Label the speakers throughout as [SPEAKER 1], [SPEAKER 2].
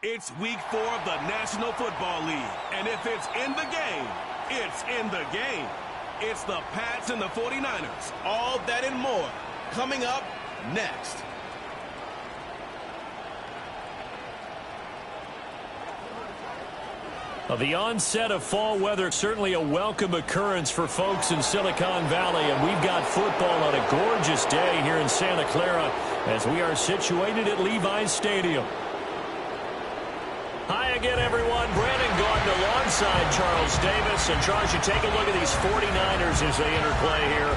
[SPEAKER 1] It's week 4 of the National Football League, and if it's in the game, it's in the game. It's the Pats and the 49ers. All that and more coming up next.
[SPEAKER 2] Well, the onset of fall weather, certainly a welcome occurrence for folks in Silicon Valley, and we've got football on a gorgeous day here in Santa Clara as we are situated at Levi's Stadium. Hi again, everyone. Brandon Gordon alongside Charles Davis. And Charles, you take a look at these 49ers as they interplay here.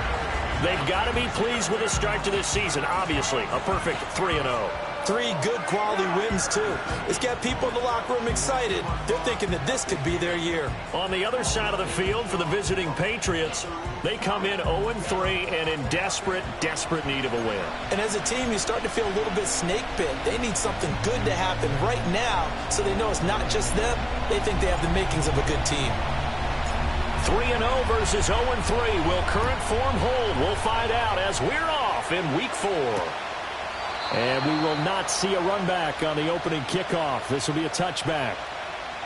[SPEAKER 2] They've got to be pleased with the start to this season. Obviously, a perfect 3-0.
[SPEAKER 3] 3 good quality wins, too. It's got people in the locker room excited. They're thinking that this could be their year.
[SPEAKER 2] On the other side of the field for the visiting Patriots, they come in 0-3 and in desperate need of a win.
[SPEAKER 3] And as a team, you start to feel a little bit snake bit. They need something good to happen right now so they know it's not just them. They think they have the makings of a good team.
[SPEAKER 2] 3-0 versus 0-3. Will current form hold? We'll find out as we're off in week 4. And we will not see a run back on the opening kickoff. This will be a touchback.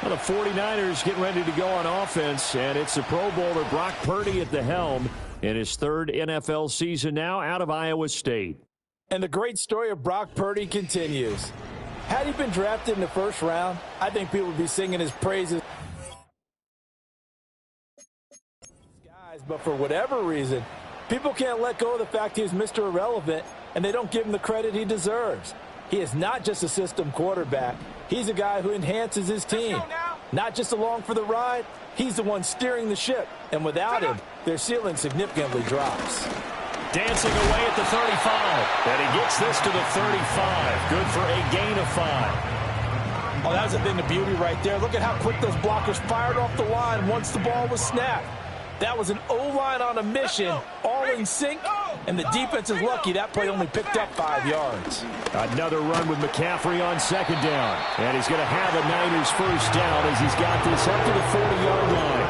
[SPEAKER 2] Well, the 49ers getting ready to go on offense, and it's the Pro Bowler Brock Purdy at the helm in his 3rd NFL season now out of Iowa State.
[SPEAKER 3] And the great story of Brock Purdy continues. Had he been drafted in the 1st round, I think people would be singing his praises. But for whatever reason, people can't let go of the fact he is Mr. Irrelevant, and they don't give him the credit he deserves. He is not just a system quarterback. He's a guy who enhances his team. Not just along for the ride, he's the one steering the ship. And without him, their ceiling significantly drops.
[SPEAKER 2] Dancing away at the 35. And he gets this to the 35. Good for a gain of 5.
[SPEAKER 3] Oh, that was a thing of beauty right there. Look at how quick those blockers fired off the line once the ball was snapped. That was an O-line on a mission, all in sync, and the defense is lucky that play only picked up 5 yards.
[SPEAKER 2] Another run with McCaffrey on 2nd down. And he's going to have a Niners 1st down as he's got this up to the 40-yard line.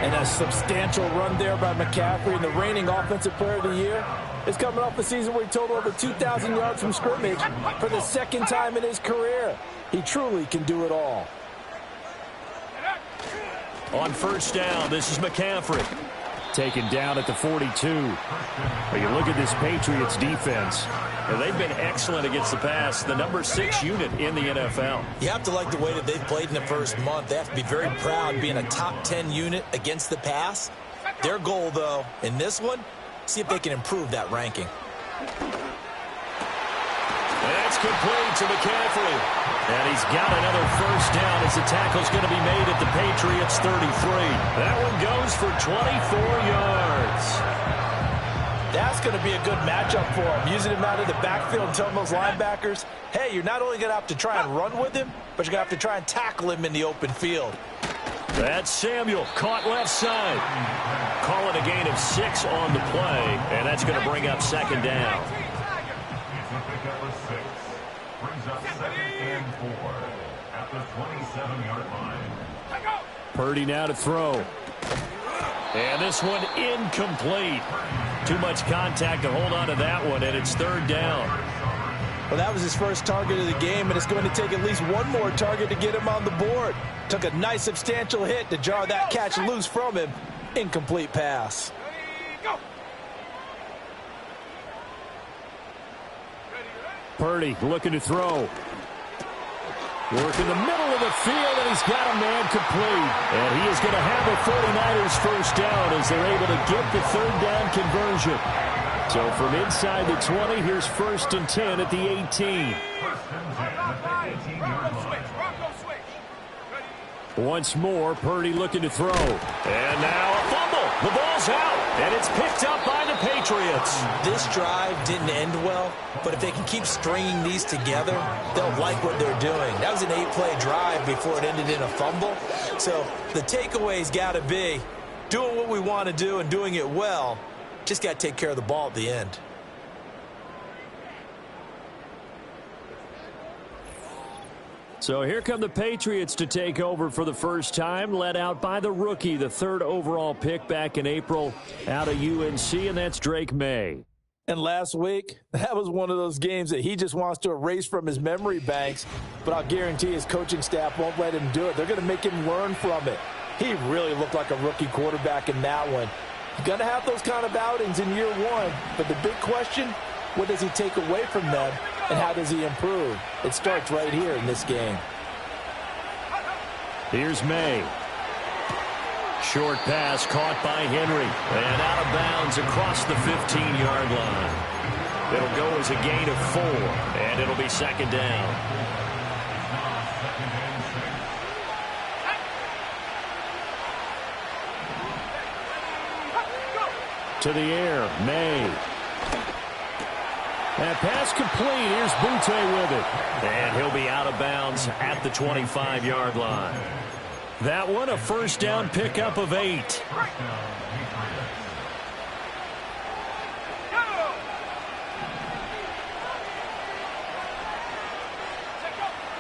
[SPEAKER 3] And a substantial run there by McCaffrey, and the reigning offensive player of the year is coming off a season where he totaled over 2,000 yards from scrimmage for the 2nd time in his career. He truly can do it all.
[SPEAKER 2] On 1st down, this is McCaffrey. Taken down at the 42. But you look at this Patriots defense. And they've been excellent against the pass. The number 6 unit in the NFL.
[SPEAKER 3] You have to like the way that they've played in the 1st month. They have to be very proud being a top 10 unit against the pass. Their goal, though, in this one, see if they can improve that ranking.
[SPEAKER 2] That's complete to McCaffrey. And he's got another 1st down as the tackle's going to be made at the Patriots 33. That one goes for 24 yards.
[SPEAKER 3] That's going to be a good matchup for him. Using him out of the backfield and telling those linebackers, hey, you're not only going to have to try and run with him, but you're going to have to try and tackle him in the open field.
[SPEAKER 2] That's Samuel, caught left side. Calling a gain of 6 on the play, and that's going to bring up 2nd down. Purdy now to throw. And this one incomplete. Too much contact to hold on to that one, and it's 3rd down.
[SPEAKER 3] Well, that was his 1st target of the game, and it's going to take at least one more target to get him on the board. Took a nice substantial hit to jar that catch loose from him. Incomplete pass.
[SPEAKER 2] Purdy looking to throw. Work in the middle of the field, and he's got a man complete. And he is going to have the 49ers 1st down as they're able to get the 3rd down conversion. So from inside the 20, here's 1st and 10 at the 18. Once more, Purdy looking to throw. And now a fumble. The ball's out, and it's picked up by the Patriots.
[SPEAKER 3] This drive didn't end well, but if they can keep stringing these together, they'll like what they're doing. That was an 8-play drive before it ended in a fumble. So the takeaway's got to be doing what we want to do and doing it well. Just got to take care of the ball at the end.
[SPEAKER 2] So here come the Patriots to take over for the 1st time, led out by the rookie, the 3rd overall pick back in April out of UNC, and that's Drake May.
[SPEAKER 3] And last week, that was one of those games that he just wants to erase from his memory banks, but I'll guarantee his coaching staff won't let him do it. They're going to make him learn from it. He really looked like a rookie quarterback in that one. You're going to have those kind of outings in year one, but the big question, what does he take away from them, and how does he improve? It starts right here in this game.
[SPEAKER 2] Here's May. Short pass caught by Henry. And out of bounds across the 15-yard line. It'll go as a gain of 4, and it'll be second down. To the air, May. That pass complete. Here's Butte with it. And he'll be out of bounds at the 25-yard line. That one, a first down pickup of 8.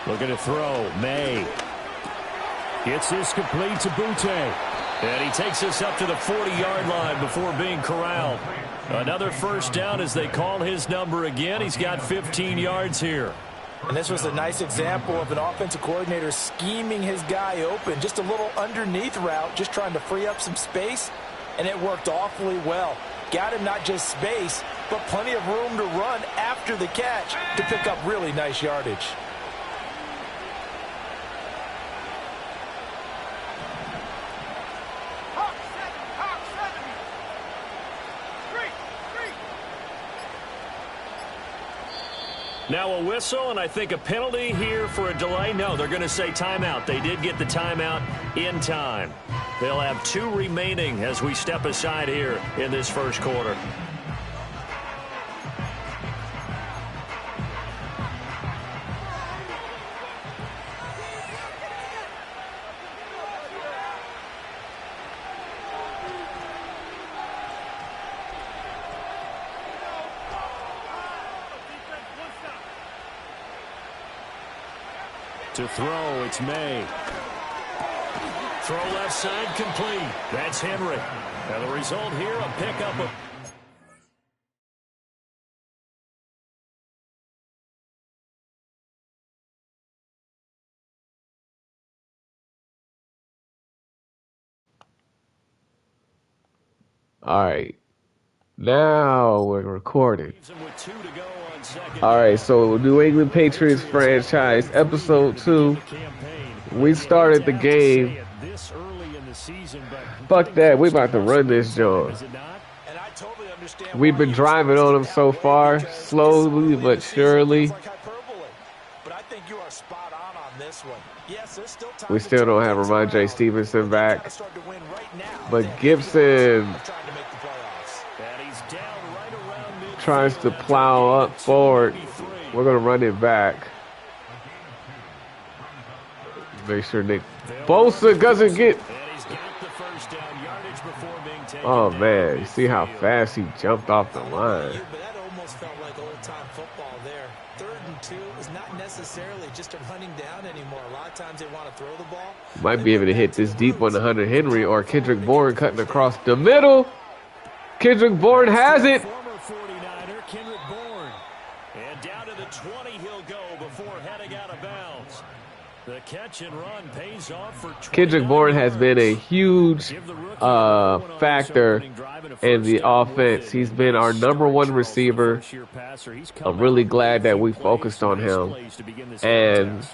[SPEAKER 2] Looking to throw. May. Gets this complete to Butte. And he takes us up to the 40-yard line before being corralled. Another first down as they call his number again. He's got 15 yards here.
[SPEAKER 3] And this was a nice example of an offensive coordinator scheming his guy open. Just a little underneath route, just trying to free up some space, and it worked awfully well. Got him not just space, but plenty of room to run after the catch to pick up really nice yardage.
[SPEAKER 2] Now a whistle, and I think a penalty here for a delay. No, they're going to say timeout. They did get the timeout in time. They'll have 2 remaining as we step aside here in this first quarter. To throw, it's May. Throw left side complete. That's Henry. Now the result here, a pickup of...
[SPEAKER 4] All right. Now we're recording. All right, so New England Patriots franchise, episode 2. We started the game. Fuck that, we about to run this joint. We've been driving on them so far, slowly but surely. We still don't have Ramondre Stevenson back. But Gibson tries to plow up forward. We're going to run it back. Make sure Nick Bosa doesn't get... Oh, man. You see how fast he jumped off the line.
[SPEAKER 3] That almost felt like old-time football there. 3rd and 2 is not necessarily just a running down anymore. A lot of times they want to throw the ball.
[SPEAKER 4] Might be able to hit this deep one to Hunter Henry or Kendrick Bourne cutting across the middle. Kendrick Bourne has it.
[SPEAKER 2] Kendrick Bourne. And down to the 20 he'll go before heading out of bounds. The catch and run pays off for
[SPEAKER 4] Kendrick Bourne has been a huge factor in the offense. He's been our #1 receiver. I'm really glad that we focused on him. And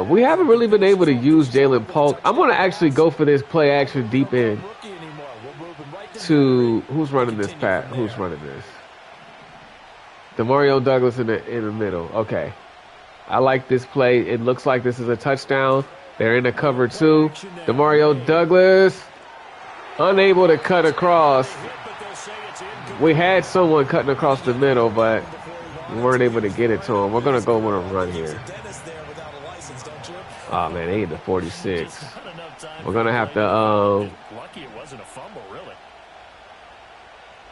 [SPEAKER 4] we haven't really been able to use Jalen Polk. I'm going to actually go for this play action deep in to who's running this, Pat? Who's running this? DeMario Douglas in the middle. Okay. I like this play. It looks like this is a touchdown. They're in the cover 2. DeMario Douglas unable to cut across. We had someone cutting across the middle, but we weren't able to get it to him. We're going to go with a run here. Oh, man, 8 to 46. We're going to have to...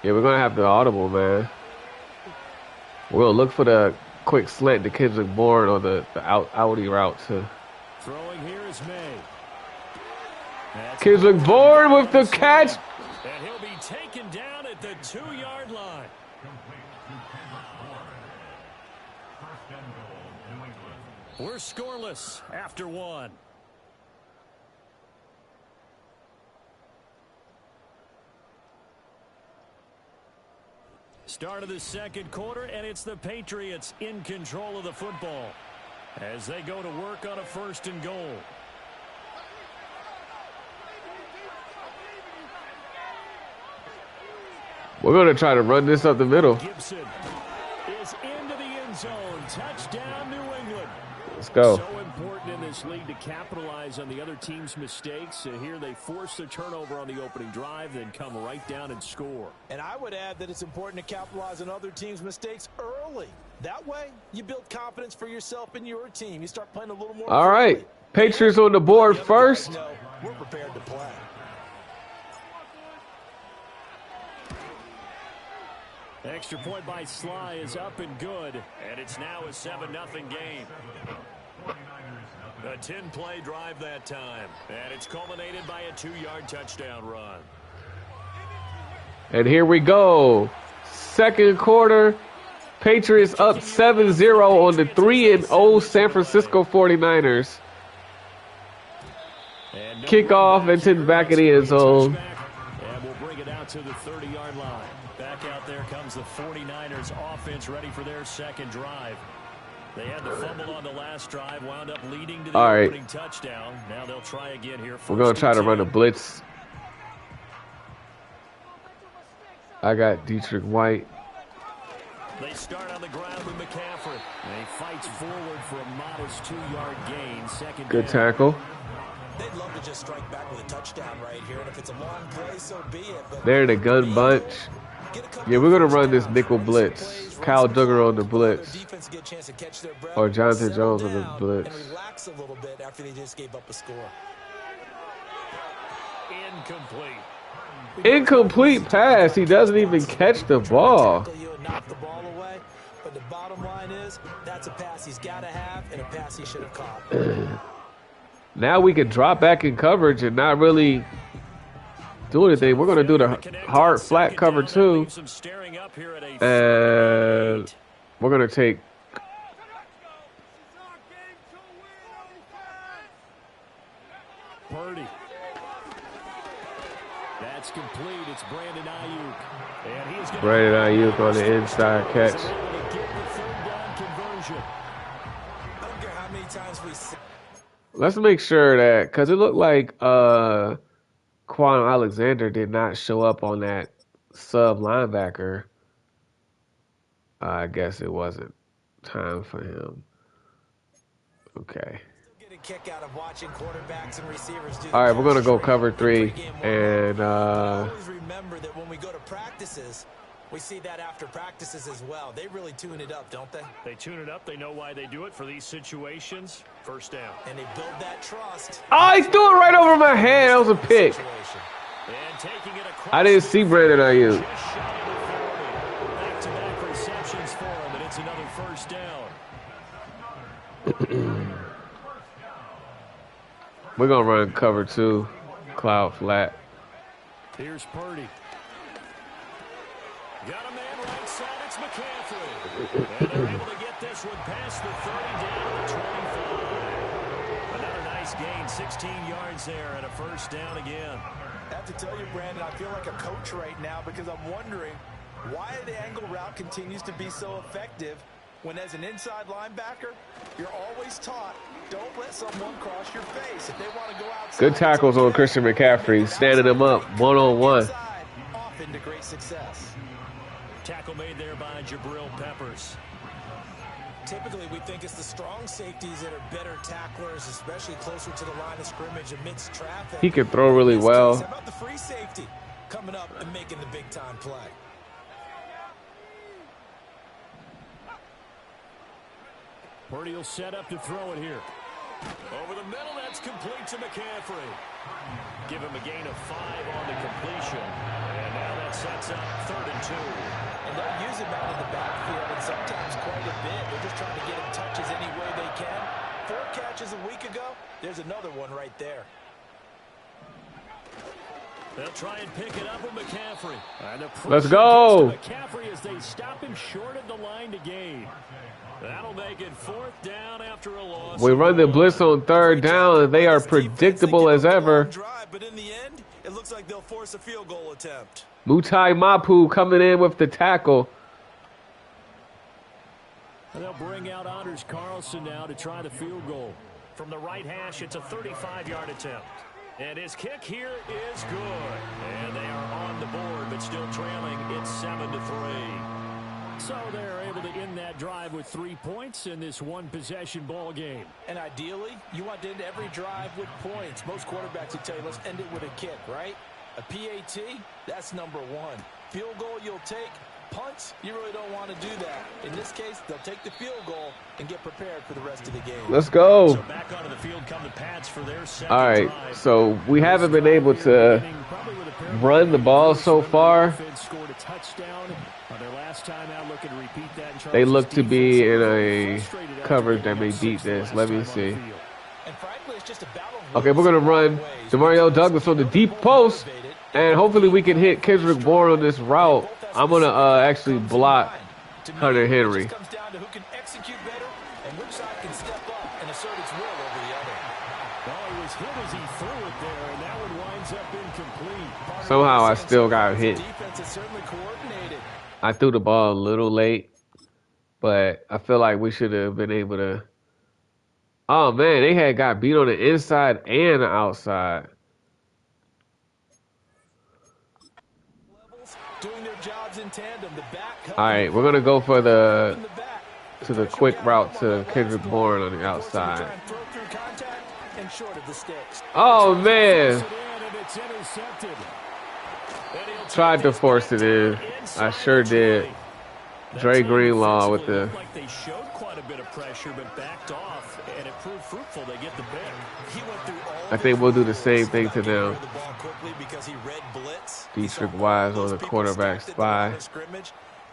[SPEAKER 4] Yeah, we're going to have to audible, man. We'll look for the quick slant to Kendrick Bourne or the outie route to...
[SPEAKER 2] Throwing here is May.
[SPEAKER 4] Kendrick Bourne with the catch.
[SPEAKER 2] And he'll be taken down at the 2-yard line. We're scoreless after one. Start of the second quarter, and it's the Patriots in control of the football as they go to work on a 1st and goal.
[SPEAKER 4] We're going to try to run this up the middle.
[SPEAKER 2] Gibson is into the end zone. Touchdown, New England.
[SPEAKER 4] Let's go.
[SPEAKER 2] So important in this league to capitalize on the other team's mistakes. Here they force the turnover on the opening drive, then come right down and score.
[SPEAKER 3] And I would add that it's important to capitalize on other teams' mistakes early. That way, you build confidence for yourself and your team. You start playing a little more.
[SPEAKER 4] All right. Patriots on the board first.
[SPEAKER 3] We're prepared to play.
[SPEAKER 2] Extra point by Sly is up and good, and it's now a 7-0 game. A 10-play drive that time, and it's culminated by a 2-yard touchdown run.
[SPEAKER 4] And here we go. Second quarter. Patriots up 7-0 on the 3-0 San Francisco 49ers. Kickoff into the back of the end zone.
[SPEAKER 2] And we'll bring it out to the 30-yard line. Back out there comes the 49ers offense ready for their second drive. They had the fumble on the last drive, wound up leading to the opening touchdown. Now they'll try again here.
[SPEAKER 4] We're going to try to run a blitz. I got Dietrich White.
[SPEAKER 2] They start on the ground with McCaffrey. And he fights forward for a modest 2-yard gain. Second
[SPEAKER 4] Good
[SPEAKER 2] down.
[SPEAKER 4] tackle.
[SPEAKER 3] They'd love to just strike back with a touchdown right here, and if it's a long play, so be it. But
[SPEAKER 4] they're in a gun bunch. Yeah, we're going to run this nickel blitz. Kyle Duggar on the blitz. Or Jonathan Jones on the blitz.
[SPEAKER 3] And relax a little bit after they just gave up a score.
[SPEAKER 2] Incomplete.
[SPEAKER 4] Incomplete pass. He doesn't even catch the ball.
[SPEAKER 3] Knock the ball away, but the bottom line is that's a pass he's got to have and a pass he should have caught.
[SPEAKER 4] Now we can drop back in coverage and not really do anything. We're going to do the hard flat cover too. And we're going to take
[SPEAKER 2] Purdy. That's complete. It's Brandon Ayuk. And he's
[SPEAKER 4] Brandon Ayuk on the inside catch. Let's make sure that, because it looked like Quan Alexander did not show up on that sub linebacker. I guess it wasn't time for him. Okay. All right, we're going to go cover 3. And
[SPEAKER 3] always remember that when we go to practices, we see that after practices as well. They really tune it up, don't they?
[SPEAKER 2] They tune it up. They know why they do it for these situations. First down.
[SPEAKER 3] And they build that trust.
[SPEAKER 4] oh, he threw it right over my head. That was a pick. I didn't see Brandon Ayuk.
[SPEAKER 2] Back-to-back receptions for him, and it's another first down.
[SPEAKER 4] We're going to run cover 2, cloud flat.
[SPEAKER 2] Here's Purdy. Got a man right side. It's McCaffrey. And they're able to get this one past the 30 down to 25. Another nice gain, 16 yards there, and a first down again.
[SPEAKER 3] I have to tell you, Brandon, I feel like a coach right now because I'm wondering why the angle route continues to be so effective when as an inside linebacker, you're always taught, don't let someone cross your face. If they want to go outside.
[SPEAKER 4] Good tackles on Christian McCaffrey, standing him up one-on-one.
[SPEAKER 3] Off into great success.
[SPEAKER 2] Tackle made there by Jabril Peppers.
[SPEAKER 3] Typically, we think it's the strong safeties that are better tacklers, especially closer to the line of scrimmage amidst traffic.
[SPEAKER 4] He can throw really well.
[SPEAKER 3] How about the free safety coming up and making the big-time play?
[SPEAKER 2] Purdy will set up to throw it here. Over the middle, that's complete to McCaffrey. Give him a gain of 5 on the completion. And now that sets up 3rd and 2.
[SPEAKER 3] And they'll use him out in the backfield, and sometimes quite a bit. They're just trying to get him touches any way they can. 4 catches a week ago. There's another one right there.
[SPEAKER 2] They'll try and pick it up with McCaffrey.
[SPEAKER 4] Let's go.
[SPEAKER 2] McCaffrey as they stop him short at the line to gain. That'll make it 4th down after a loss.
[SPEAKER 4] We run the blitz on 3rd down, and they are predictable as ever.
[SPEAKER 1] But in the end, it looks like they'll force a field goal attempt.
[SPEAKER 4] Mutai Mapu coming in with the tackle.
[SPEAKER 2] And they'll bring out Anders Carlson now to try the field goal. From the right hash, it's a 35-yard attempt. And his kick here is good. And they are on the board, but still trailing. It's 7-3. So they're able to end that drive with 3 points in this one-possession ball game.
[SPEAKER 3] And ideally, you want to end every drive with points. Most quarterbacks would tell you, let's end it with a kick, right? A PAT, that's number 1. Field goal you'll take. Punts, you really don't want to do that. In this case, they'll take the field goal and get prepared for the rest of the game.
[SPEAKER 4] Let's go.
[SPEAKER 2] So back onto the field come the Pats for their second
[SPEAKER 4] All right,
[SPEAKER 2] drive.
[SPEAKER 4] so we haven't been able to run the ball so far. They look to be in a coverage that may beat this. Let me see. Okay, we're going to run Demario Douglas on the deep post, and hopefully we can hit Kendrick Bourne on this route. I'm going to actually block Hunter Henry. Somehow I still got hit. I threw the ball a little late, but I feel like we should have been able to. Oh, man, they had got beat on the inside and the outside. All right, we're going to go for the quick route to Kendrick Bourne on the outside. Oh, man. Tried to force it in. I sure did. Dre Greenlaw with the.
[SPEAKER 2] They showed quite a bit of pressure, but backed off, and it proved fruitful. They get the pick.
[SPEAKER 4] I think we'll do the same thing to them. Dietrich Wise on the quarterback spy.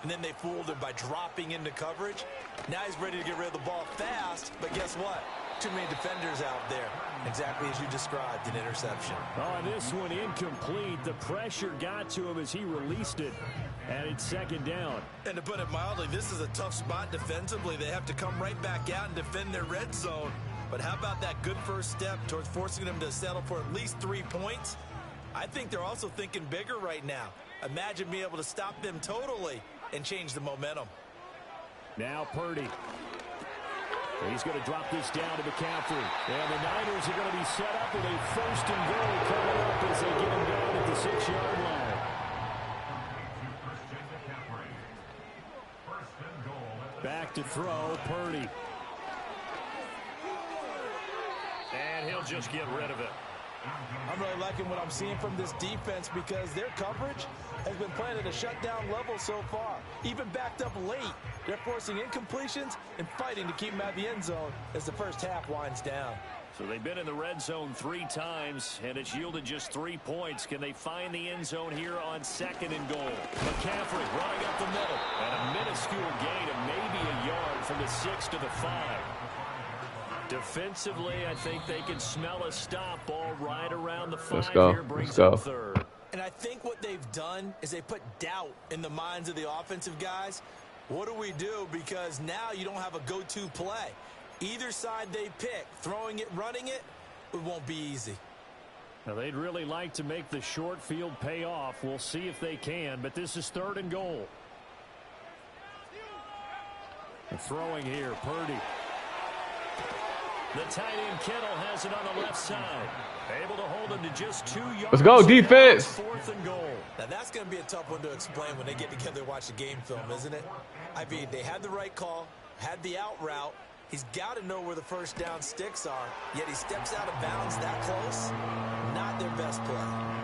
[SPEAKER 1] And then they fooled him by dropping into coverage. Now he's ready to get rid of the ball fast, but guess what? Too many defenders out there. Exactly as you described, an interception.
[SPEAKER 2] Oh, and this one incomplete. The pressure got to him as he released it, and it's 2nd down.
[SPEAKER 1] And to put it mildly, this is a tough spot defensively. They have to come right back out and defend their red zone. But how about that good first step towards forcing them to settle for at least 3 points? I think they're also thinking bigger right now. Imagine being able to stop them totally and change the momentum.
[SPEAKER 2] Now Purdy. He's going to drop this down to McCaffrey. And the Niners are going to be set up with a 1st and goal coming up as they get him down at the 6-yard line. Back to throw, Purdy. And he'll just get rid of it.
[SPEAKER 3] I'm really liking what I'm seeing from this defense because their coverage has been playing at a shutdown level so far. Even backed up late, they're forcing incompletions and fighting to keep them at the end zone as the first half winds down.
[SPEAKER 2] So they've been in the red zone 3 times, and it's yielded just 3 points. Can they find the end zone here on 2nd and goal? McCaffrey running up the middle, and a minuscule gain of maybe a yard from the 6 to the 5. Defensively, I think they can smell a stop ball right around the 5.
[SPEAKER 4] Let's go.
[SPEAKER 2] Here brings
[SPEAKER 4] Let's go.
[SPEAKER 2] 3rd.
[SPEAKER 1] And I think what they've done is they put doubt in the minds of the offensive guys. What do we do? Because now you don't have a go-to play. Either side they pick, throwing it, running it, it won't be easy.
[SPEAKER 2] Now, they'd really like to make the short field pay off. We'll see if they can, but this is 3rd and goal. And throwing here, Purdy. The tight end Kittle has it on the left side. Able to hold him to just 2 yards.
[SPEAKER 4] Let's go, defense.
[SPEAKER 2] 4th and goal.
[SPEAKER 1] Now, that's going to be a tough one to explain when they get together and watch the game film, isn't it? I mean, they had the right call, had the out route. He's got to know where the first down sticks are, yet he steps out of bounds that close. Not their best play.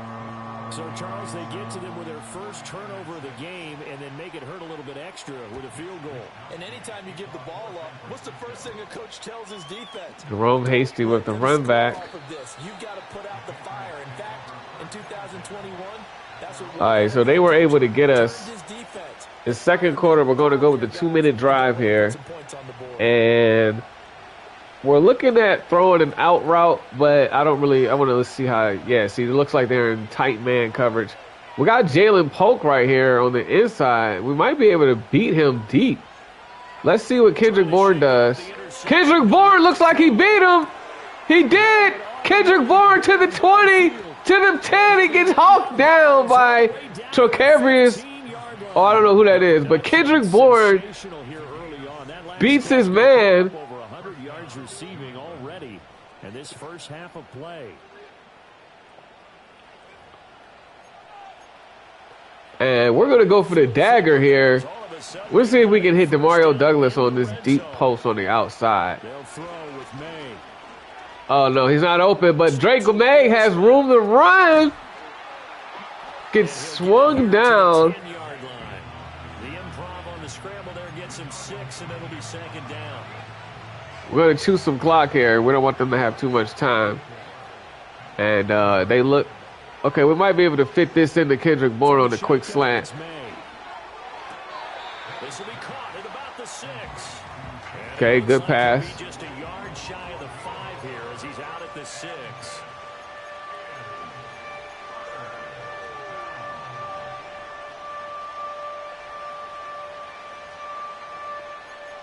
[SPEAKER 2] So, Charles, they get to them with their first turnover of the game and then make it hurt a little bit extra with a field goal.
[SPEAKER 3] And anytime you give the ball up, what's the first thing a coach tells his defense?
[SPEAKER 4] Jerome Hasty with the run back.
[SPEAKER 3] You've got to put out the fire. In fact, in 2021, that's what.
[SPEAKER 4] All right, so they were able to get us. The 2nd quarter, we're going to go with the 2-minute drive here. And We're looking at throwing an out route, but I want to see how, see, it looks like they're in tight man coverage. We got Jalen Polk right here on the inside. We might be able to beat him deep. Let's see what Kendrick Bourne does. Kendrick Bourne looks like he beat him. He did. Kendrick Bourne to the 20, to the 10. He gets hawked down by Trocavrius. Oh, I don't know who that is, but Kendrick Bourne beats his man.
[SPEAKER 2] Receiving already in this first half of play.
[SPEAKER 4] And we're going to go for the dagger here. We'll see if we can hit Demario Douglas on this deep post on the outside. Oh, no, he's not open, but Drake May has room to run. Gets swung down.
[SPEAKER 2] The improv on the scramble there gets him 6, and it'll be second down.
[SPEAKER 4] We're going to choose some clock here. We don't want them to have too much time. And they look... Okay, we might be able to fit this into Kendrick Bourne on the quick slant.
[SPEAKER 2] This will be caught at about the 6.
[SPEAKER 4] Okay, good pass.
[SPEAKER 2] Just a yard shy of the 5 here as he's out at the 6.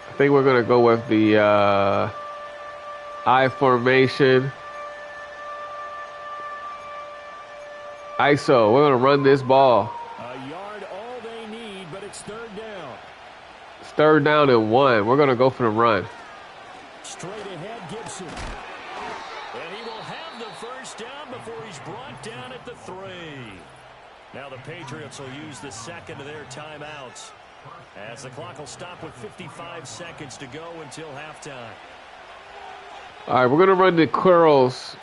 [SPEAKER 4] I think we're going to go with the I formation. ISO. We're going to run this ball.
[SPEAKER 2] A yard all they need, but it's third down.
[SPEAKER 4] It's third down and 1. We're going to go for the run.
[SPEAKER 2] Straight ahead, Gibson. And he will have the first down before he's brought down at the 3. Now the Patriots will use the second of their timeouts, as the clock will stop with 55 seconds to go until halftime.
[SPEAKER 4] All right, we're going to run the curls.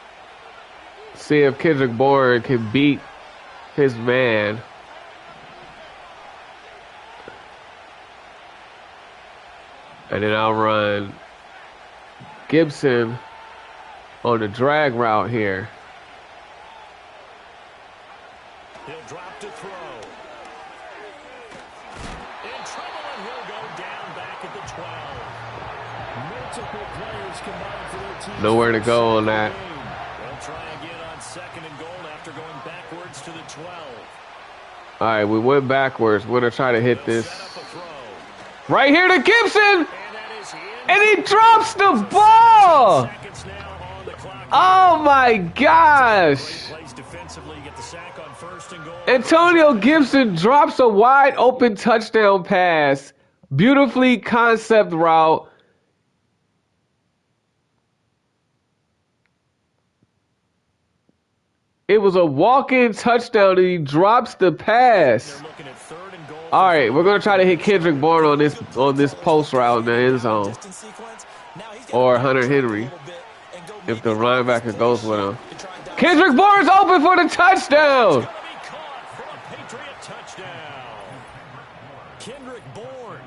[SPEAKER 4] See if Kendrick Bourne can beat his man. And then I'll run Gibson on the drag route here.
[SPEAKER 2] He'll drop to throw. In trouble, and he'll go down back at the 12. Multiple players combined for their team.
[SPEAKER 4] Nowhere to go on that.
[SPEAKER 2] They'll try again on second and goal after going backwards to the 12.
[SPEAKER 4] All right, we went backwards. We're going to try to hit this. Right here to Gibson! And he drops the ball! Oh my gosh! Antonio Gibson drops a wide open touchdown pass. Beautifully concept route. It was a walk-in touchdown and he drops the pass. All right, we're going to try to hit Kendrick Bourne on this post route in the end zone. Or Hunter Henry, if the linebacker goes with him. Kendrick Bourne's open for the touchdown.
[SPEAKER 2] Kendrick Bourne,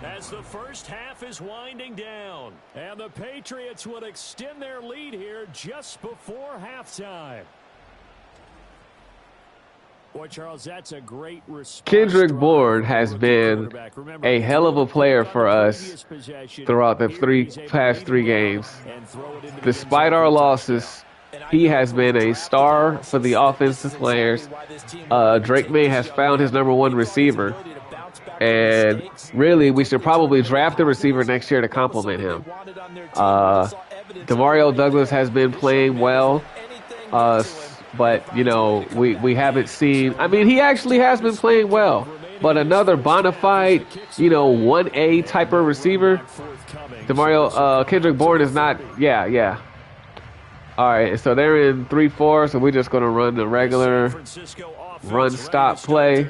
[SPEAKER 2] as the first half is winding down, and the Patriots would extend their lead here just before halftime. Boy, Charles, that's a great response.
[SPEAKER 4] Kendrick Bourne has been a hell of a player for us throughout the past three games. Despite our losses, he has been a star for the offensive players. Drake May has found his #1 receiver. And really, we should probably draft a receiver next year to complement him. Demario Douglas has been playing well. But, you know, we haven't seen... I mean, he actually has been playing well. But another bona fide, you know, 1A type of receiver, Kendrick Bourne is not... Yeah. All right, so they're in 3-4, so we're just going to run the regular run-stop play.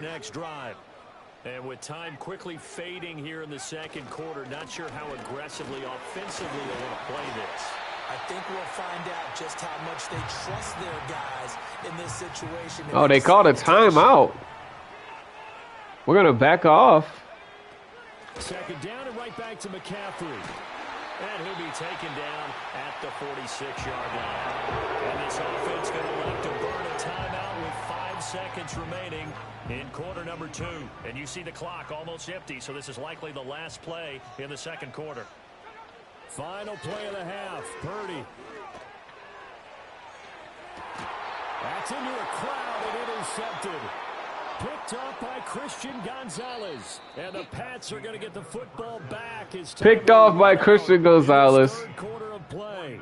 [SPEAKER 2] And with time quickly fading here in the second quarter, not sure how aggressively, offensively they want to play this.
[SPEAKER 3] I think we'll find out just how much they trust their guys in this situation.
[SPEAKER 4] Oh, they called a timeout. We're going to back off.
[SPEAKER 2] Second down and right back to McCaffrey. And he'll be taken down at the 46-yard line. And this offense going to elect to burn a timeout with 5 seconds remaining in quarter number 2. And you see the clock almost empty, so this is likely the last play in the second quarter. Final play of the half. Purdy. That's into a crowd and intercepted. Picked off by Christian Gonzalez. And the Pats are going to get the football back.
[SPEAKER 4] Picked off by Christian Gonzalez.
[SPEAKER 2] Third quarter of play.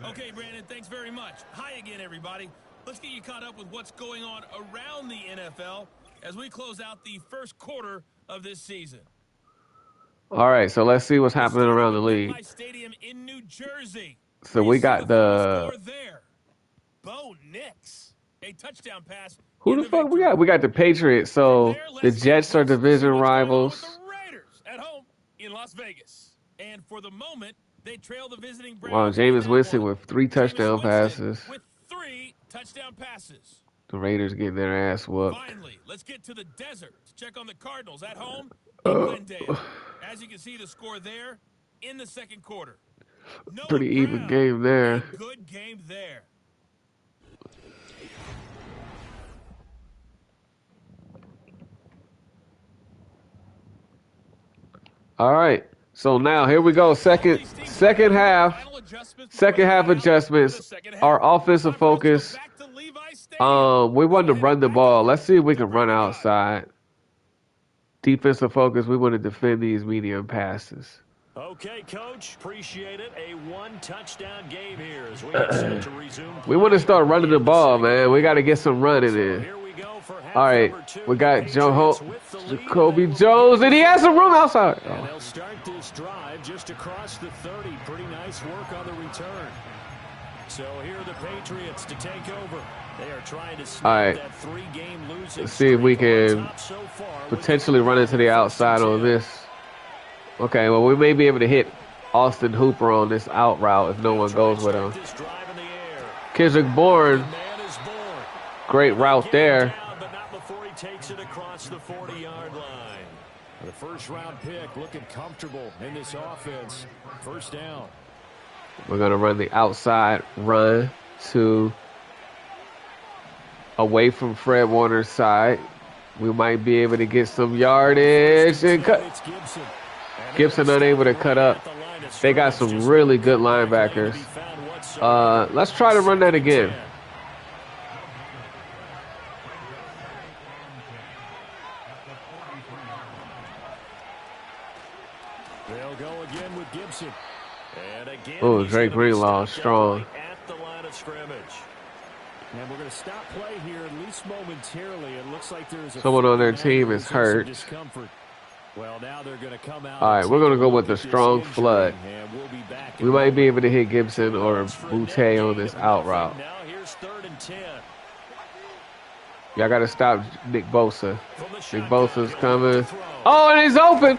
[SPEAKER 1] Okay, Brandon, thanks very much. Hi again, everybody. Let's get you caught up with what's going on around the NFL as we close out the first quarter of this season.
[SPEAKER 4] All right, so let's see what's happening around the league.
[SPEAKER 1] Stadium in New Jersey.
[SPEAKER 4] So we got the...
[SPEAKER 1] Bo Nix. A touchdown pass.
[SPEAKER 4] Who the fuck we got? We got the Patriots. So the Jets are division rivals.
[SPEAKER 1] The Raiders at home in Las Vegas. And for the moment, they trail the visiting Browns.
[SPEAKER 4] Wow, Jameis Winston with 3 touchdown passes.
[SPEAKER 1] With 3 touchdown passes.
[SPEAKER 4] The Raiders getting their ass whooped.
[SPEAKER 1] Finally, let's get to the desert to check on the Cardinals at home in Glendale. As you can see the score there in the second quarter.
[SPEAKER 4] Pretty even game there.
[SPEAKER 1] Good game there.
[SPEAKER 4] All right. So now here we go. Second half. Second half adjustments. Our offensive focus. We want to run the ball. Let's see if we can run outside. Defensive focus. We want to defend these medium passes.
[SPEAKER 2] Okay, Coach. Appreciate it. A 1-touchdown game here as we get set to resume.
[SPEAKER 4] We want to start running the ball, man. We got to get some running in. All right, we got Jacoby Jones, and he has some room outside.
[SPEAKER 2] Oh. And they'll start this drive just across the 30. Pretty nice work on the return. So here are the Patriots to take over. They are trying to snap that 3-game losing.
[SPEAKER 4] Let's see if we can potentially run into the outside on this. Okay, well, we may be able to hit Austin Hooper on this out route if no one goes with him. Kendrick Bourne, great route there.
[SPEAKER 2] Takes it across the 40-yard line. The first-round pick looking comfortable in this offense. First down.
[SPEAKER 4] We're going to run the outside run to away from Fred Warner's side. We might be able to get some yardage and cut. Gibson unable to cut up. They got some really good linebackers. Let's try to run that again. Oh, Drake Greenlaw, strong.
[SPEAKER 2] At the line of scrimmage. And we're going to stop play here at least momentarily. It looks like there's
[SPEAKER 4] someone on their team is hurt.
[SPEAKER 2] Well, now they're going to come out.
[SPEAKER 4] All right, we're going to go with the strong flood. We might be able to hit Gibson or Boutte on this out route.
[SPEAKER 2] Now here's 3rd and 10.
[SPEAKER 4] Y'all got to stop Nick Bosa. Nick Bosa's coming. Oh, and he's open.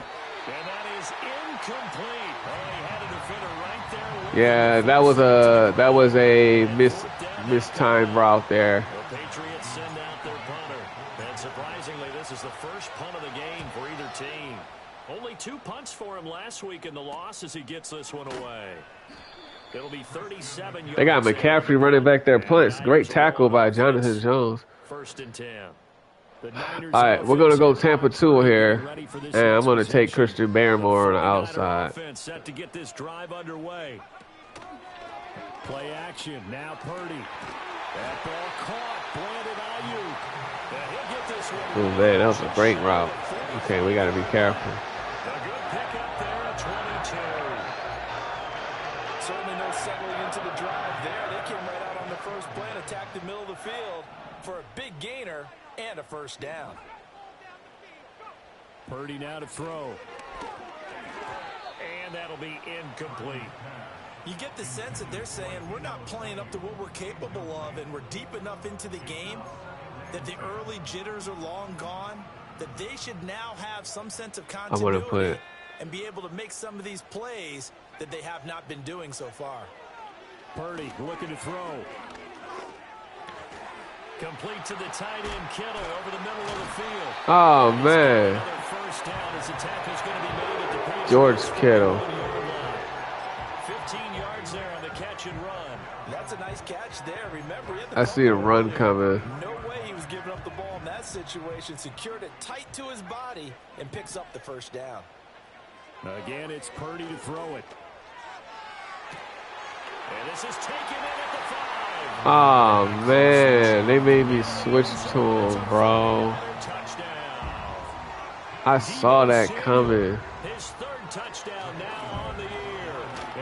[SPEAKER 4] Yeah, that was a mistimed route there.
[SPEAKER 2] The Patriots send out their punter. And surprisingly, this is the first punt of the game for either team. Only 2 punts for him last week in the loss as he gets this one away. It'll be 37 yards.
[SPEAKER 4] They got McCaffrey running back their punts. Great tackle by Jonathan Jones.
[SPEAKER 2] 1st and 10.
[SPEAKER 4] All right, we're going to go Tampa 2 here, and I'm going to take Christian Barrymore on the outside.
[SPEAKER 2] Set to get this drive underway. Play action, now Purdy. That ball caught, Brandon Ayuk. And he'll get this one.
[SPEAKER 4] Oh, man, that was a great route. Okay, we got to be careful.
[SPEAKER 2] A good pickup there at 22.
[SPEAKER 3] Certainly no settling into the drive there. They came right out on the first play and attacked the middle of the field for a big gainer and a first down.
[SPEAKER 2] Purdy now to throw. And that'll be incomplete.
[SPEAKER 3] You get the sense that they're saying we're not playing up to what we're capable of, and we're deep enough into the game that the early jitters are long gone, that they should now have some sense of continuity and be able to make some of these plays that they have not been doing so far.
[SPEAKER 2] Purdy looking to throw. Complete to the tight end, Kittle, over the middle of the field.
[SPEAKER 4] Oh, man.
[SPEAKER 2] First down as the tackle's going to be made at the Patriots.
[SPEAKER 4] George Kittle.
[SPEAKER 2] 15 yards there on the catch and run.
[SPEAKER 3] That's a nice catch there. Remember, he had the
[SPEAKER 4] I see a run coming.
[SPEAKER 3] No way he was giving up the ball in that situation. Secured it tight to his body and picks up the first down.
[SPEAKER 2] Again, it's Purdy to throw it. This is taken in at the 5.
[SPEAKER 4] Oh, man. They made me switch to him, bro. I saw that coming.
[SPEAKER 2] His third touchdown now on the year.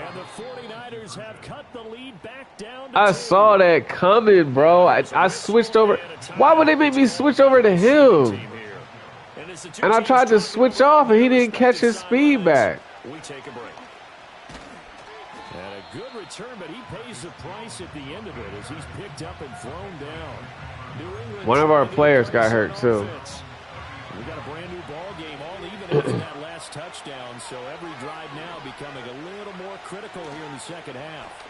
[SPEAKER 2] And the 49ers have cut the lead back down to 2.
[SPEAKER 4] I saw that coming, bro. I switched over. Why would they make me switch over to him? And I tried to switch off, and he didn't catch his speed back.
[SPEAKER 2] We take a break. And a good return, but he pays the price at the end of it as he's picked up and thrown down.
[SPEAKER 4] One of our players got hurt, too.
[SPEAKER 2] We got a brand new ball game, all even after that last touchdown. So every drive now becoming a little more critical here in the second half.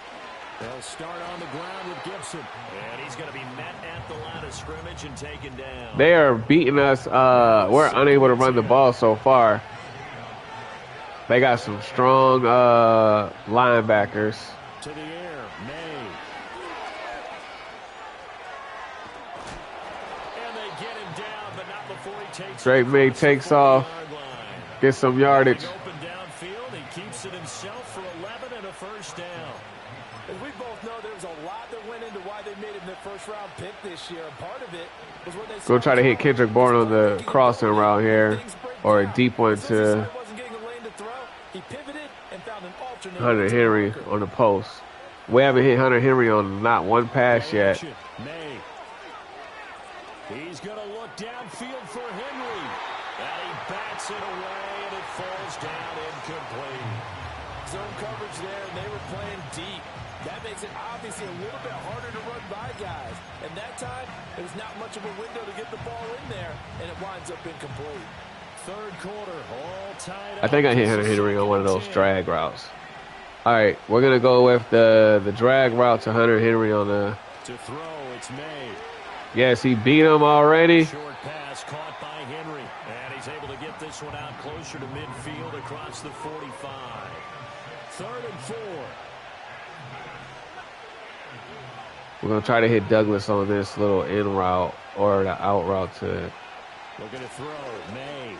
[SPEAKER 2] They'll start on the ground with Gibson. And he's going to be met at the line of scrimmage and taken down.
[SPEAKER 4] They are beating us. We're unable to run the ball so far. They got some strong linebackers.
[SPEAKER 2] To the air, May. And they get him down, but not before he takes
[SPEAKER 4] Drake May takes off, gets some yardage.
[SPEAKER 2] Open downfield, he keeps it himself for 11 and a first down.
[SPEAKER 3] As we both know, there was a lot that went into why they made him their first-round pick this year. And part of it was when they
[SPEAKER 4] Go try to hit Kendrick Bourne on the crossing route here, or a deep one to Hunter Henry on the post. We haven't hit Hunter Henry on not one pass yet.
[SPEAKER 2] May. He's going to look downfield for Henry. And he bats it away, and it falls down incomplete.
[SPEAKER 3] Zone coverage there, and they were playing deep. That makes it obviously a little bit harder to run by guys. And that time, there was not much of a window to get the ball in there, and it winds up incomplete.
[SPEAKER 2] Third quarter, all tied up.
[SPEAKER 4] I think I hit Hunter Henry on one of those drag routes. All right, we're going to go with the drag route to Hunter Henry on the...
[SPEAKER 2] To throw, it's May.
[SPEAKER 4] Yes, he beat him already.
[SPEAKER 2] Short pass caught by Henry. And he's able to get this one out closer to midfield across the 45. 3rd and 4.
[SPEAKER 4] We're going to try to hit Douglas on this little in route or the out route to...
[SPEAKER 2] Looking to throw, May.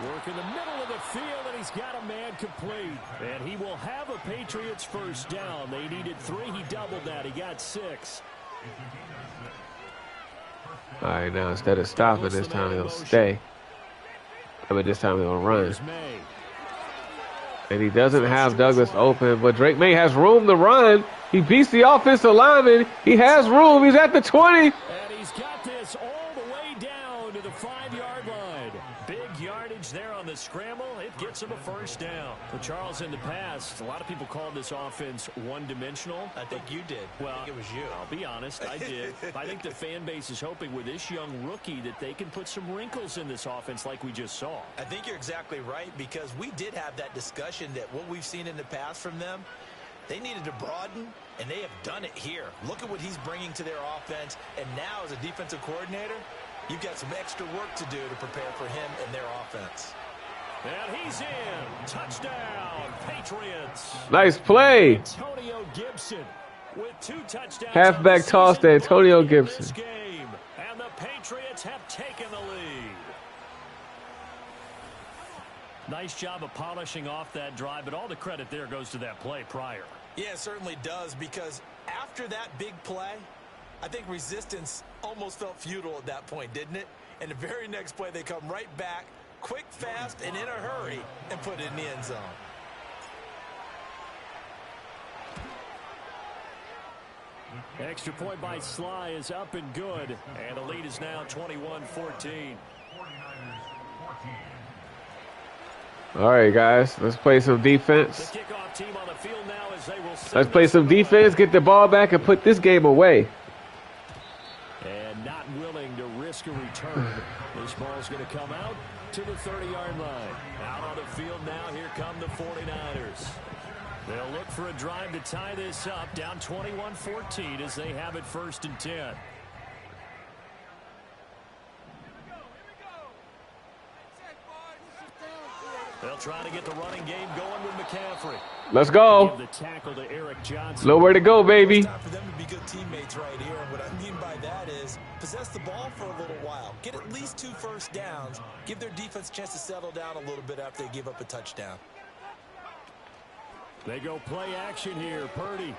[SPEAKER 2] Work in the middle of the field, and he's got a man complete. And he will have a Patriots first down. They needed 3. He doubled that. He got 6.
[SPEAKER 4] All right, now instead of stopping this time, he'll stay. I mean, this time he'll run. And he doesn't have Douglas open, but Drake May has room to run. He beats the offensive lineman. He has room. He's at the 20.
[SPEAKER 2] And he's got this all the way down to the 5-yard line. Big yardage there on the scramble. It gets him a first down. Well, Charles, in the past, a lot of people called this offense one-dimensional.
[SPEAKER 5] I think you did.
[SPEAKER 2] Well,
[SPEAKER 5] I think it was you.
[SPEAKER 2] I'll be honest, I did. I think the fan base is hoping with this young rookie that they can put some wrinkles in this offense like we just saw.
[SPEAKER 5] I think you're exactly right, because we did have that discussion that what we've seen in the past from them, they needed to broaden, and they have done it here. Look at what he's bringing to their offense, and now as a defensive coordinator, you've got some extra work to do to prepare for him and their offense.
[SPEAKER 2] And he's in. Touchdown, Patriots.
[SPEAKER 4] Nice play.
[SPEAKER 2] Antonio Gibson with 2 touchdowns.
[SPEAKER 4] Halfback toss to Antonio Gibson.
[SPEAKER 2] This game, and the Patriots have taken the lead. Nice job of polishing off that drive, but all the credit there goes to that play prior.
[SPEAKER 5] Yeah, it certainly does, because after that big play, I think resistance almost felt futile at that point, didn't it? And the very next play, they come right back, quick, fast, and in a hurry, and put it in the end zone.
[SPEAKER 2] Extra point by Sly is up and good, and the lead is now 21-14.
[SPEAKER 4] All right, guys, let's play some defense.
[SPEAKER 2] The kickoff team on the field now as they will
[SPEAKER 4] Let's play some defense, get the ball back, and put this game away.
[SPEAKER 2] And not willing to risk a return. This ball's going to come out to the 30-yard line. Out on the field now, here come the 49ers. They'll look for a drive to tie this up, down 21-14 as they have it 1st and 10. They'll try to get the running game going with McCaffrey.
[SPEAKER 4] Let's go.
[SPEAKER 2] Give the tackle to Eric Johnson.
[SPEAKER 4] Nowhere to go, baby.
[SPEAKER 5] It's time for them to be good teammates right here. And what I mean by that is possess the ball for a little while. Get at least 2 first downs. Give their defense a chance to settle down a little bit after they give up a touchdown.
[SPEAKER 2] They go play action here. Purdy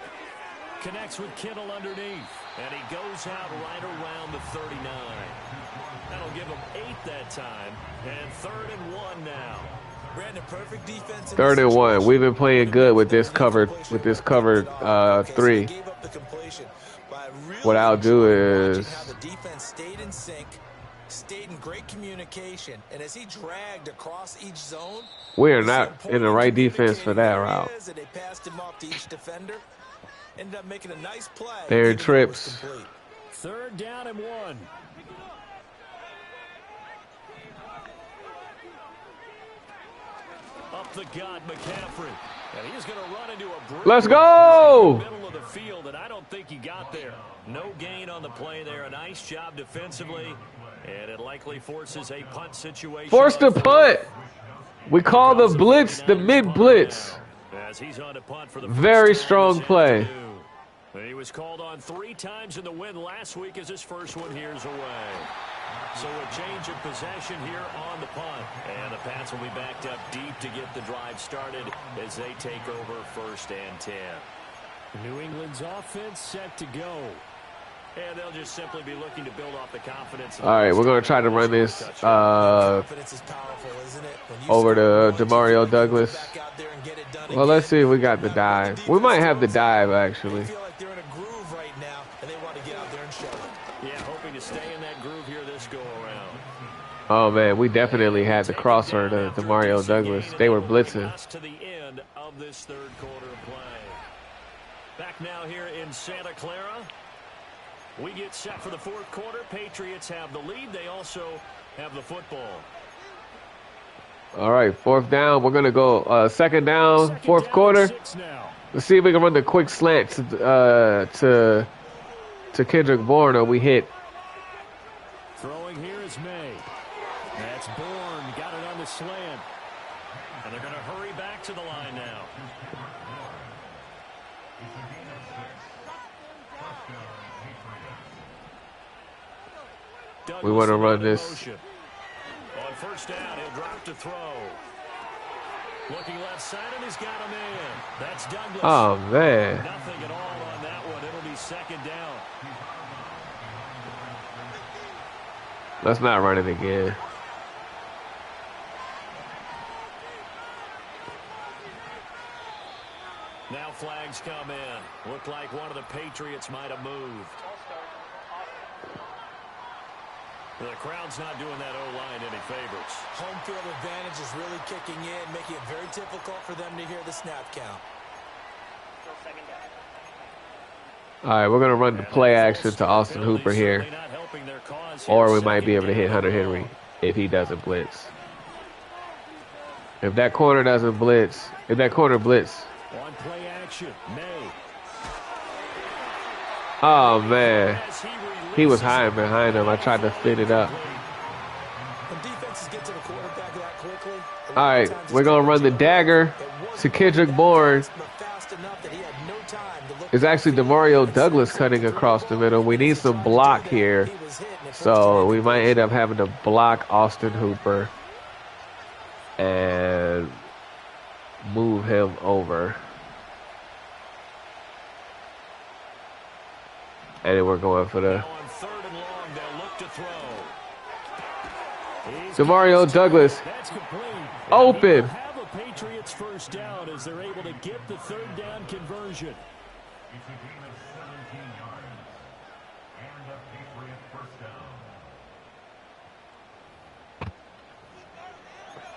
[SPEAKER 2] connects with Kittle underneath. And he goes out right around the 39. That'll give him 8 that time. And 3rd and 1 now.
[SPEAKER 5] Brandon, perfect defense.
[SPEAKER 4] 3rd and 1. We've been playing good with this covered 3. What I'll do is
[SPEAKER 5] the defense stayed in sync, stayed in great communication, and as he dragged across each zone,
[SPEAKER 4] we are not in the right defense for that route.
[SPEAKER 5] They passed him off to each defender. Ended up making a nice play.
[SPEAKER 4] They're in trips.
[SPEAKER 2] 3rd down and 1. Up the gut, McCaffrey. And he's going to run into a
[SPEAKER 4] Let's go!
[SPEAKER 2] Middle of the field, and I don't think he got there. No gain on the play there. A nice job defensively, and it likely forces a punt situation.
[SPEAKER 4] Force the punt. We call the blitz the mid-blitz.
[SPEAKER 2] As he's on to punt for the
[SPEAKER 4] very strong play.
[SPEAKER 2] He was called on 3 times in the win last week as his first one here's away. So a change of possession here on the punt. And the Pats will be backed up deep to get the drive started as they take over 1st and 10. New England's offense set to go. And they'll just simply be looking to build off the confidence.
[SPEAKER 4] All right, we're going to try to run this over to Demario Douglas. Well, let's see if we got the dive. We might have the dive, actually.
[SPEAKER 2] Yeah, hoping to stay in that groove here this go-around.
[SPEAKER 4] Oh, man, we definitely had the crosser to Demario Douglas. They were blitzing.
[SPEAKER 2] To the end of this 3rd quarter of play. Back now here in Santa Clara. We get set for the 4th quarter. Patriots have the lead. They also have the football.
[SPEAKER 4] All right, 4th down. We're going to go 2nd down, 4th quarter. Let's see if we can run the quick slant to Kendrick Bourne, or we hit.
[SPEAKER 2] Throwing here is May. That's Bourne. Got it on the slant. And they're going to hurry back to the line now.
[SPEAKER 4] We want to run this.
[SPEAKER 2] On 1st down, he'll drop to throw. Looking left side, and he's got a man. That's Douglas.
[SPEAKER 4] Oh, man.
[SPEAKER 2] Nothing at all on that one. It'll be 2nd down.
[SPEAKER 4] Let's not run it again.
[SPEAKER 2] Now flags come in. Looked like one of the Patriots might have moved. The crowd's not doing that O-line any favors.
[SPEAKER 5] Home field advantage is really kicking in, making it very difficult for them to hear the snap count.
[SPEAKER 4] All right, we're going to run the play action to Austin Hooper here. Or we might be able to hit Hunter Henry if he doesn't blitz. If that corner doesn't blitz, if that corner blitz.
[SPEAKER 2] On play action, May.
[SPEAKER 4] Oh, man. He was hiding behind him. I tried to fit it up. All right, we're going to run the dagger to Kendrick Bourne. It's actually Demario Douglas cutting across the middle. We need some block here. So we might end up having to block Austin Hooper and move him over. And then we're going for the Demario Douglas open.
[SPEAKER 2] Have a Patriots 1st down as they're able to get the 3rd down conversion.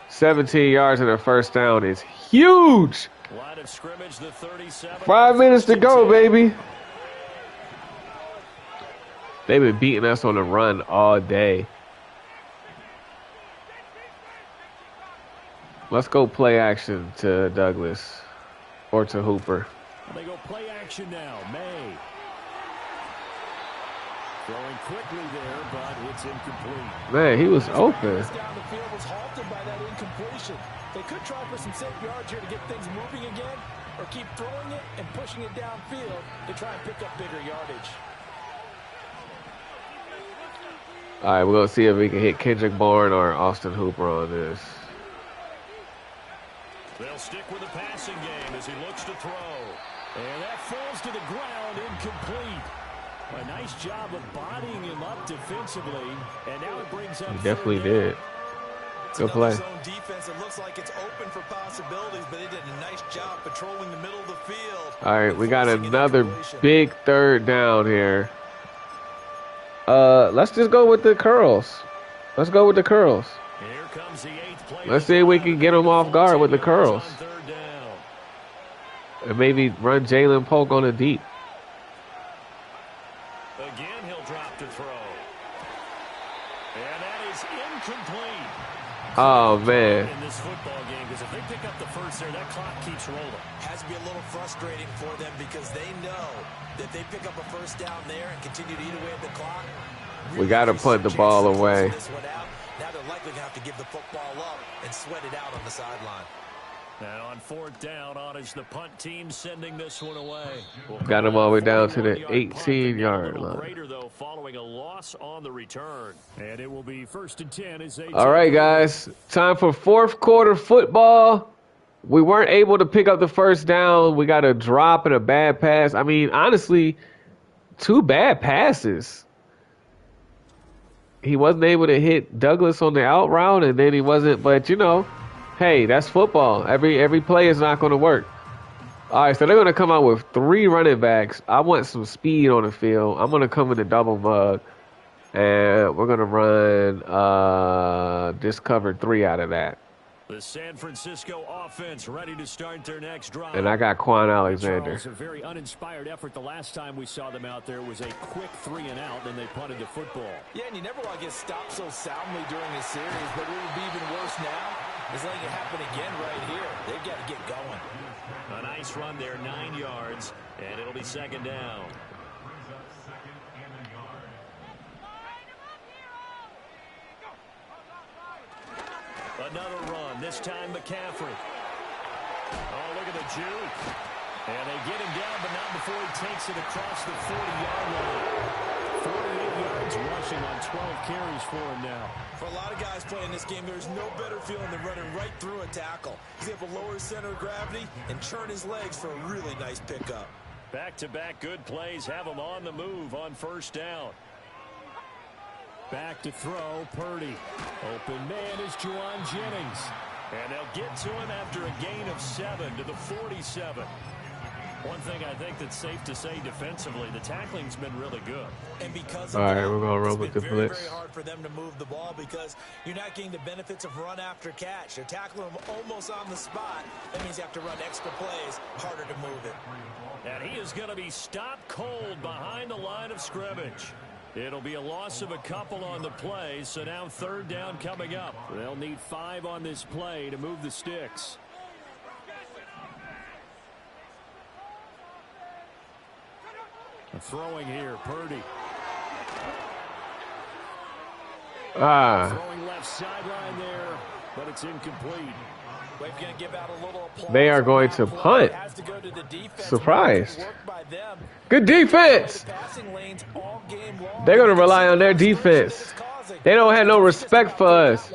[SPEAKER 4] 17 yards and a 1st down is huge.
[SPEAKER 2] Line of scrimmage, the 37.
[SPEAKER 4] 5 minutes to go, baby. They've been beating us on the run all day. Let's go play action to Douglas or to Hooper.
[SPEAKER 2] They go play action now. May. Throwing quickly there, but it's incomplete.
[SPEAKER 4] Man, he was open.
[SPEAKER 3] Down the field was halted by that incompletion. They could try for some safe yards here to get things moving again, or keep throwing it and pushing it downfield to try and pick up bigger yardage.
[SPEAKER 4] All right, we're going to see if we can hit Kendrick Bourne or Austin Hooper on this.
[SPEAKER 2] They'll stick with the passing game as he looks to throw. And that falls to the ground, incomplete. A nice job of bodying him up defensively. And now it brings up.
[SPEAKER 4] He definitely did. Good play.
[SPEAKER 5] Zone defense. It looks like it's open for possibilities, but they did a nice job patrolling the middle of the field.
[SPEAKER 4] All right, we got another big third down here. Let's just go with the curls. Let's go with the curls.
[SPEAKER 2] Here comes the 8th play.
[SPEAKER 4] Let's see if we can get them off guard with the curls. And maybe run Jalen Polk on the deep.
[SPEAKER 2] Again, he'll drop to throw. And that is incomplete.
[SPEAKER 4] Oh, man.
[SPEAKER 2] In this football game, because if they pick up the first there, that clock keeps rolling.
[SPEAKER 5] Has to be a little frustrating for them because they know that they pick up a first down there and continue to eat away at the clock.
[SPEAKER 4] We got to punt the ball away.
[SPEAKER 5] Now they're likely going to have to give the football up and sweat it out on the sideline.
[SPEAKER 2] And on 4th down, on is the punt team sending this one away.
[SPEAKER 4] Got him all the way down to the 18-yard line.
[SPEAKER 2] Greater, though, following a loss on the return. And it will be 1st and 10 as they.
[SPEAKER 4] All right, guys. Time for 4th quarter football. We weren't able to pick up the first down. We got a drop and a bad pass. I mean, honestly, 2 bad passes. He wasn't able to hit Douglas on the out route, and then he wasn't. But, you know, hey, that's football. Every play is not going to work. All right, so they're going to come out with 3 running backs. I want some speed on the field. I'm going to come in the double mug, and we're going to run this cover 3 out of that.
[SPEAKER 2] The San Francisco offense ready to start their next drive.
[SPEAKER 4] And I got Quan Alexander.
[SPEAKER 2] Charles, a very uninspired effort. The last time we saw them out there was a quick 3 and out, then they punted the football.
[SPEAKER 3] Yeah, and you never want to get stopped so soundly during a series, but it would be even worse now is letting it happen again right here. They've got to get going.
[SPEAKER 2] A nice run there, 9 yards, and it'll be 2nd down. Another run, this time McCaffrey. Oh, look at the juke. And they get him down, but not before he takes it across the 40-yard line. 48 yards rushing on 12 carries for him now.
[SPEAKER 5] For a lot of guys playing this game, there's no better feeling than running right through a tackle. He's able to lower his center of gravity and churn his legs for a really nice pickup.
[SPEAKER 2] Back-to-back good plays have him on the move on 1st down. Back to throw, Purdy. Open man is Juwan Jennings. And they'll get to him after a gain of 7 to the 47. One thing I think that's safe to say defensively, the tackling's been really good.
[SPEAKER 5] And because
[SPEAKER 4] of all right, we're going to run with the blitz.
[SPEAKER 5] Very hard for them to move the ball because you're not getting the benefits of run after catch. They're tackling them almost on the spot. That means you have to run extra plays, harder to move it.
[SPEAKER 2] And he is going to be stopped cold behind the line of scrimmage. It'll be a loss of a couple on the play, so now 3rd down coming up. They'll need 5 on this play to move the sticks. Throwing here, Purdy. Throwing left sideline there, but it's incomplete.
[SPEAKER 4] They are going to punt. Surprised. Good defense. They're going to rely on their defense. They don't have no respect for us.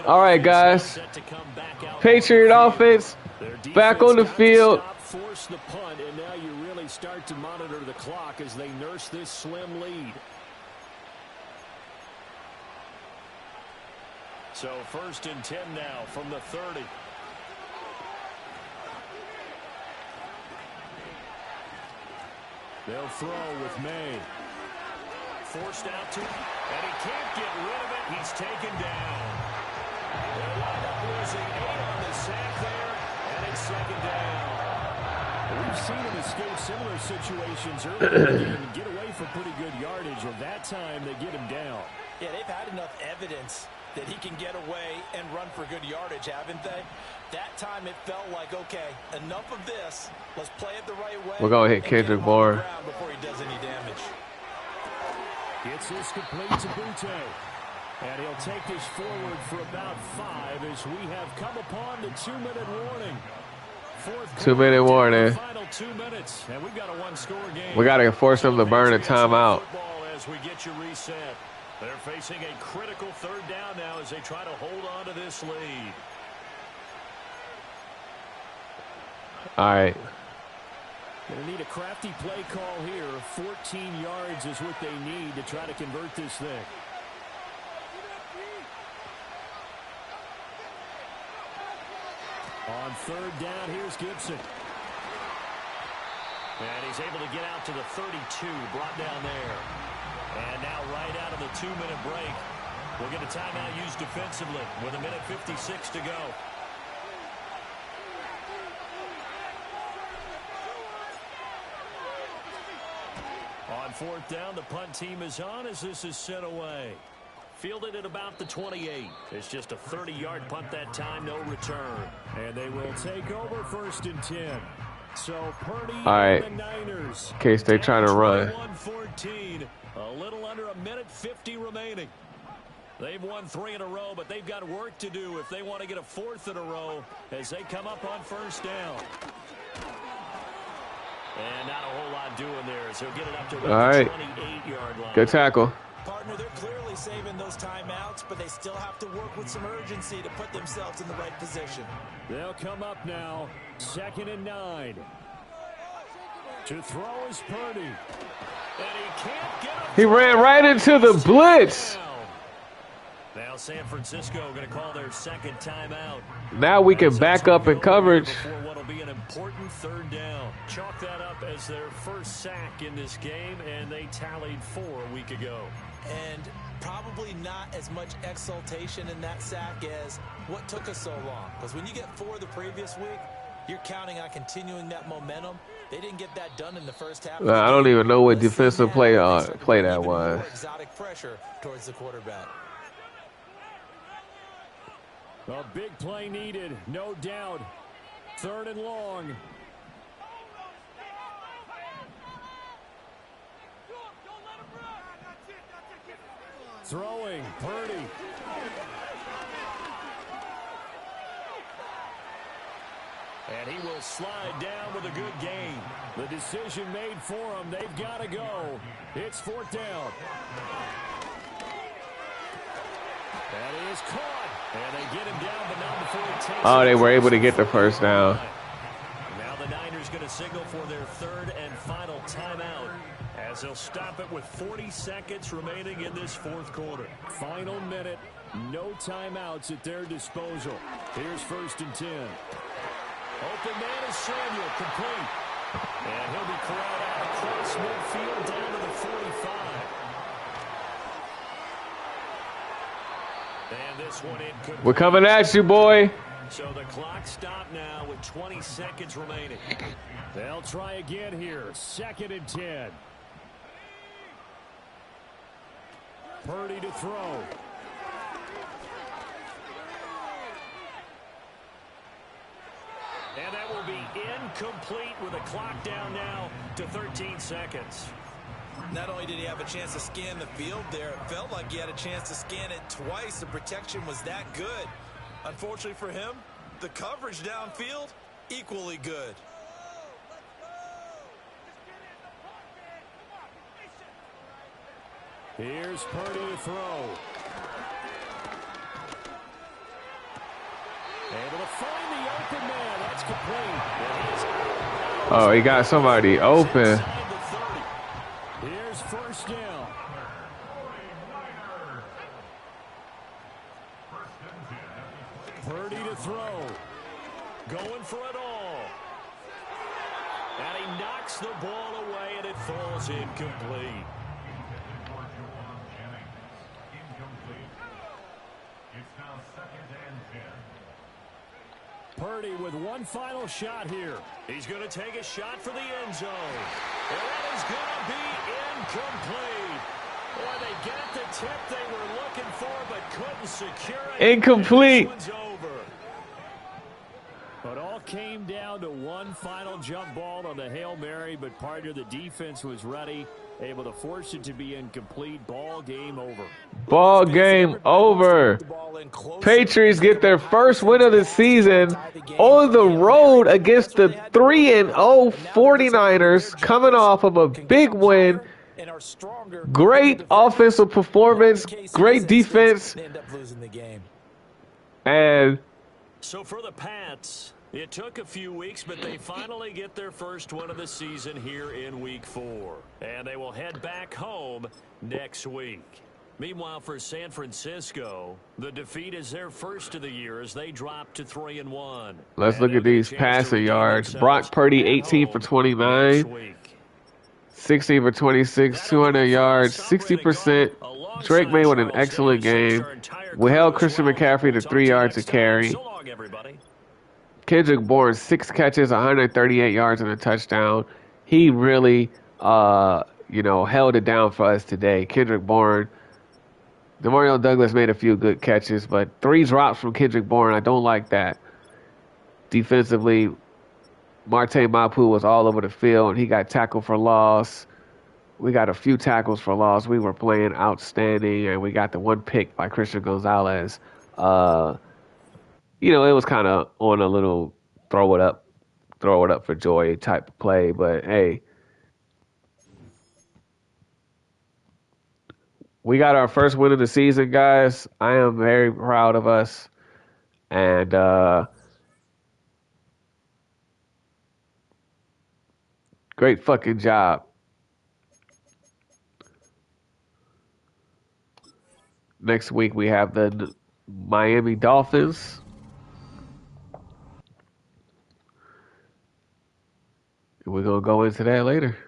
[SPEAKER 4] All right, guys. Patriot offense back on the field.
[SPEAKER 2] Force the punt, and now you really start to monitor the clock as they nurse this slim lead. So 1st and 10 now from the 30. They'll throw with May. Forced out to him, and he can't get rid of it. He's taken down. They wind up losing 8 on the sack there, and it's 2nd down. We've seen him escape similar situations earlier in the game and get away for pretty good yardage, and that time they get him down.
[SPEAKER 3] Yeah, they've had enough evidence that he can get away and run for good yardage, haven't they? That time it felt like, okay, enough of this. Let's play it the right way.
[SPEAKER 4] We're going to hit Kendrick Bourne.
[SPEAKER 3] Before he does any damage.
[SPEAKER 2] Gets this complete to Butte. And he'll take this forward for about 5 as we have come upon the 2-minute warning.
[SPEAKER 4] 2-minute warning.
[SPEAKER 2] Final 2 minutes, and we've got a 1-score game.
[SPEAKER 4] We got to force them to burn a timeout.
[SPEAKER 2] As we get you reset. They're facing a critical third down now as they try to hold on to this lead.
[SPEAKER 4] All right.
[SPEAKER 2] Going to need a crafty play call here. 14 yards is what they need to try to convert this thing. On third down, here's Gibson. And he's able to get out to the 32, brought down there. And now right out of the 2-minute break, we'll get a timeout used defensively with 1:56 to go. On fourth down, the punt team is on as this is sent away. Fielded at about the 28. It's just a 30-yard punt that time, no return. And they will take over 1st and 10. So Purdy and the Niners.
[SPEAKER 4] In case they try to run.
[SPEAKER 2] 14, a little under 1:50 remaining. They've won 3 in a row, but they've got work to do if they want to get a 4th in a row as they come up on 1st down. And not a whole lot doing there, so get it up to the 28-yard line.
[SPEAKER 4] Good tackle.
[SPEAKER 5] Partner, they're clearly saving those timeouts, but they still have to work with some urgency to put themselves in the right position.
[SPEAKER 2] They'll come up now, 2nd and 9. To throw is Purdy. And he can't get him.
[SPEAKER 4] He ran right into the blitz.
[SPEAKER 2] Now San Francisco going to call their 2nd timeout.
[SPEAKER 4] Now we can back up in coverage.
[SPEAKER 2] Before what'll be an important 3rd down. Chalk that up as their first sack in this game, and they tallied 4 a week ago.
[SPEAKER 5] And probably not as much exultation in that sack as what took us so long. Because when you get 4 the previous week, you're counting on continuing that momentum. They didn't get that done in the first half.
[SPEAKER 4] I don't even know what defensive play that was.
[SPEAKER 5] Exotic pressure towards the quarterback.
[SPEAKER 2] A big play needed, no doubt. 3rd and long. Throwing, Purdy. And he will slide down with a good gain. The decision made for him. They've got to go. It's 4th down. And he is caught. And they get him down, but not before he takes
[SPEAKER 4] Oh, they were able to get the 1st down.
[SPEAKER 2] Now the Niners going to signal for their 3rd and final timeout as they'll stop it with 40 seconds remaining in this 4th quarter. Final minute, no timeouts at their disposal. Here's 1st and 10. Open man is Samuel, complete. And he'll be corralled out across midfield down to the 45. And this one incomplete.
[SPEAKER 4] We're coming at you, boy.
[SPEAKER 2] So the clock stopped now with 20 seconds remaining. They'll try again here. 2nd and 10. Purdy to throw. And that will be incomplete with a clock down now to 13 seconds.
[SPEAKER 5] Not only did he have a chance to scan the field there, it felt like he had a chance to scan it twice. The protection was that good. Unfortunately for him, the coverage downfield, equally good.
[SPEAKER 2] Here's Purdy to throw. Able to find the open man. That's complete.
[SPEAKER 4] Oh, he got somebody open.
[SPEAKER 2] Here's 1st down. Purdy to throw. Going for it all. And he knocks the ball away, and it falls incomplete. Purdy with one final shot here. He's going to take a shot for the end zone. And that is going to be incomplete. Boy, they got the tip they were looking for, but couldn't secure it.
[SPEAKER 4] Incomplete.
[SPEAKER 2] This one's over. But all came down to one final jump ball on the Hail Mary, but partner, the defense was ready, able to force it to be incomplete. Ball game over.
[SPEAKER 4] Ball game over. Patriots get their first win of the season on the road against the 3-0 49ers, coming off of a big win
[SPEAKER 3] and are stronger.
[SPEAKER 4] Great offensive performance, great defense,
[SPEAKER 3] They end up losing the game.
[SPEAKER 4] and
[SPEAKER 2] So for the Pats, it took a few weeks, but they finally get their first win of the season here in Week 4. And they will head back home next week. Meanwhile, for San Francisco, the defeat is their first of the year as they drop to 3-1.
[SPEAKER 4] let's look at these passing yards. Brock Purdy, 18 for 29, 16 for 26, 200 yards, 60%. Drake May with an excellent game. We held Christian McCaffrey to 3 yards a carry. Kendrick Bourne, 6 catches, 138 yards and a touchdown. He really, held it down for us today. Kendrick Bourne. Demario Douglas made a few good catches, but 3 drops from Kendrick Bourne. I don't like that. Defensively, Marte Mapu was all over the field, and he got tackled for loss. We got a few tackles for loss. We were playing outstanding, and we got the 1 pick by Christian Gonzalez. It was kind of on a little throw it up for joy type of play, but hey, we got our first win of the season, guys. I am very proud of us. And great fucking job. Next week we have the Miami Dolphins. We're going to go into that later.